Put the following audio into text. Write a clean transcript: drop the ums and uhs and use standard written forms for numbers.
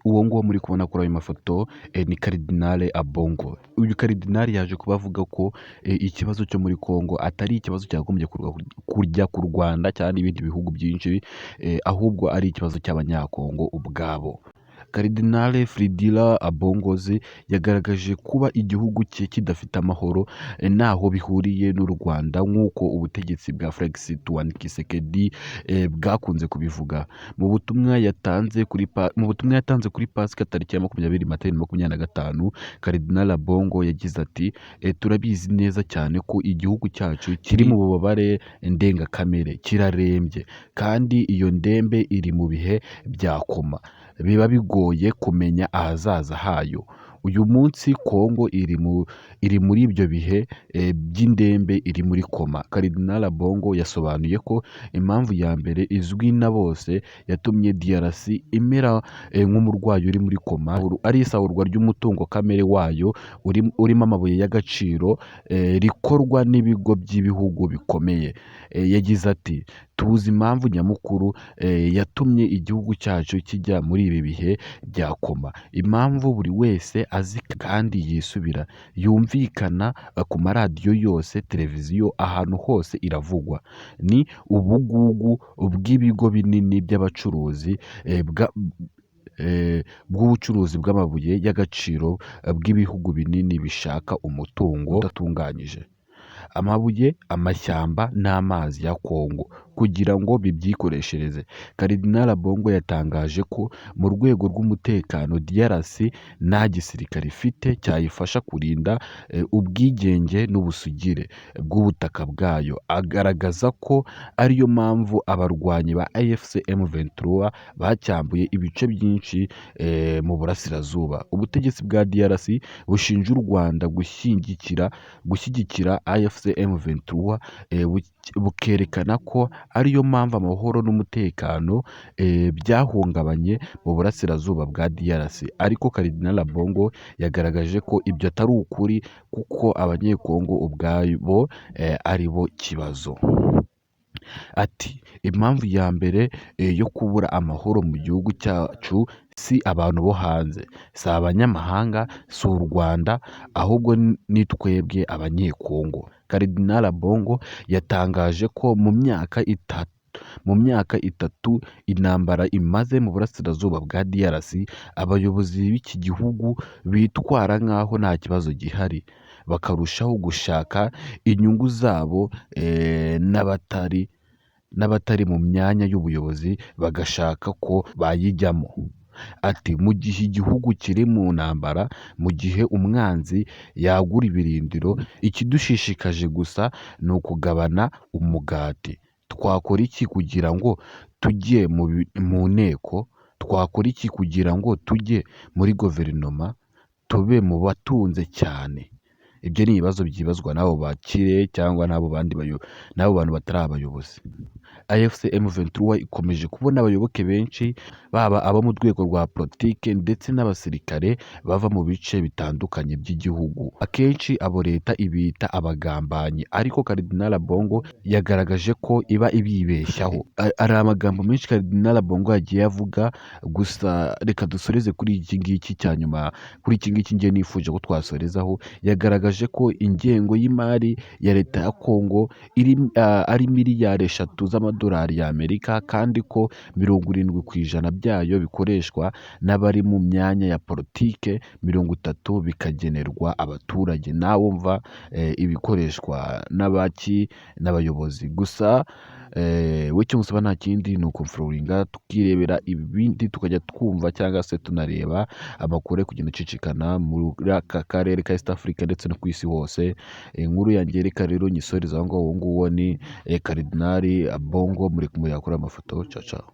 Uwo nguwo muri kubona kuri ayo mafoto ni Karidinali Ambongo. Uyu Karidinali yaje kuba avuga ko ikibazo cyo muri Congo atari ikibazo cyagombye kujya ku Rwanda cyangwa n'ibindi bihugu byinshi, ahubwo ari ikibazo cy'Abanyakongo ubwabo. Karidinali Fridila Ambongozi yagaragaje kuba igihugu cye kidafite amahoro ntaho bihuriye n'u Rwanda nk'uko ubutegetsi bwa Felix Antoine Tshisekedi bwakunze kubivuga. Mu butumwa yatanze kuri Pasika tariki ya 20 Mata 2025, Karidinali Ambongo yagize ati turabizi neza cyane ko igihugu cyacu kiri mu bubabare ndengakamere, kirarembye kandi iyo ndembe iri mu bihe bya koma, biba bigoye kumenya ahazaza hayo. Uyu munsi Kongo iri muri ibyo bihe by'indembe, iri muri koma. Karidinali Ambongo yasobanuye ko impamvu ya mbere izwi na bose yatumye DRC imera nk'umurwayi uri muri koma ari isahurwa ry'umutungo kamere wayo urimo amabuye y'agaciro rikorwa n'ibigo by'ibihugu bikomeye. Yagize ati tuzi impamvu nyamukuru yatumye igihugu cyacu kijya muri ibi bihe bya koma. Impamvu buri wese azi kandi yisubira, yumvikana ku maradiyo yose, televiziyo, ahantu hose iravugwa, ni ubugugu bw'ibigo binini by'abacuruzi bw'ubucuruzi bw'amabuye y'agaciro bw'ibihugu binini bishaka umutungo udatunganyije, amabuye, amashyamba n'amazi ya Kongo kugira ngo bibyikoreshereze. Karidinali Ambongo yatangaje ko mu rwego rw'umutekano DRC nta gisirikare ifite cyayifasha kurinda ubwigenge n'ubusugire bw'ubutaka bwayo. Agaragaza ko ariyo mpamvu abarwanyi ba AFC M23 bacyambuye ibice byinshi mu burasirazuba. Ubutegetsi bwa DRC bushinja u Rwanda gushyigikira AFC M23, bukerekana ko ariyo mpamvu amahoro n'umutekano byahungabanye mu burasirazuba bwa DRC. Ariko Karidinali Ambongo yagaragaje ko ibyo atari ukuri kuko Abanyekongo ubwabo ari bo kibazo. Ati impamvu ya mbere yo kubura amahoro mu gihugu cyacu si abantu bo hanze, si abanyamahanga, si u Rwanda, ahubwo ni twebwe Abanyekongo. Karidinali Ambongo yatangaje ko mu myaka itatu intambara imaze mu burasirazuba bwa DRC, abayobozi b'iki gihugu bitwara nk'aho nta kibazo gihari, bakarushaho gushaka inyungu zabo n'abatari mu myanya y'ubuyobozi bagashaka ko bayijyamo. Ati mu gihe igihugu kiri mu ntambara, mu gihe umwanzi yagura ibirindiro, ikidushishikaje gusa ni ukugabana umugati. Twakora iki kugira ngo tujye mu nteko? Twakora iki kugira ngo tujye muri guverinoma, tube mu batunze cyane? Ibyo ni ibibazo byibazwa n'abo bakire cyangwa n'abo bantu batari abayobozi. AFC M23 ikomeje kubona abayoboke benshi, baba abo mu rwego rwa politike ndetse n'abasirikare bava mu bice bitandukanye by'igihugu. Akenshi abo leta ibita abagambanyi, ariko Karidinali Ambongo yagaragaje ko iba ibibeshyaho. Ari amagambo menshi Karidinali Ambongo yagiye avuga, gusa reka dusoreze kuri iki ngiki cya nyuma, kuri iki ngiki ngiye nifuje ko twasorezaho. Yagaragaje ko ingengo y'imari ya leta ya Kongo ari miliyari 3 z'amadolari y'Amerika, kandi ko 70% byayo bikoreshwa n'abari mu myanya ya politike, 30 bikagenerwa abaturage. Nawe umva ibikoreshwa n'abayobozi. Gusa we cyo musaba nta kindi ni ukumfururinga tukirebera ibindi, tukajya twumva cyangwa se tunareba amakuru kugenda acicikana muri aka karere ka East Africa ndetse no ku isi hose. Inkuru yanjye reka rero nyisoreza aho ngaho. Uwo nguwo ni Karidinali Ambongo muri kumwe yakora amafoto. Ciao ciao.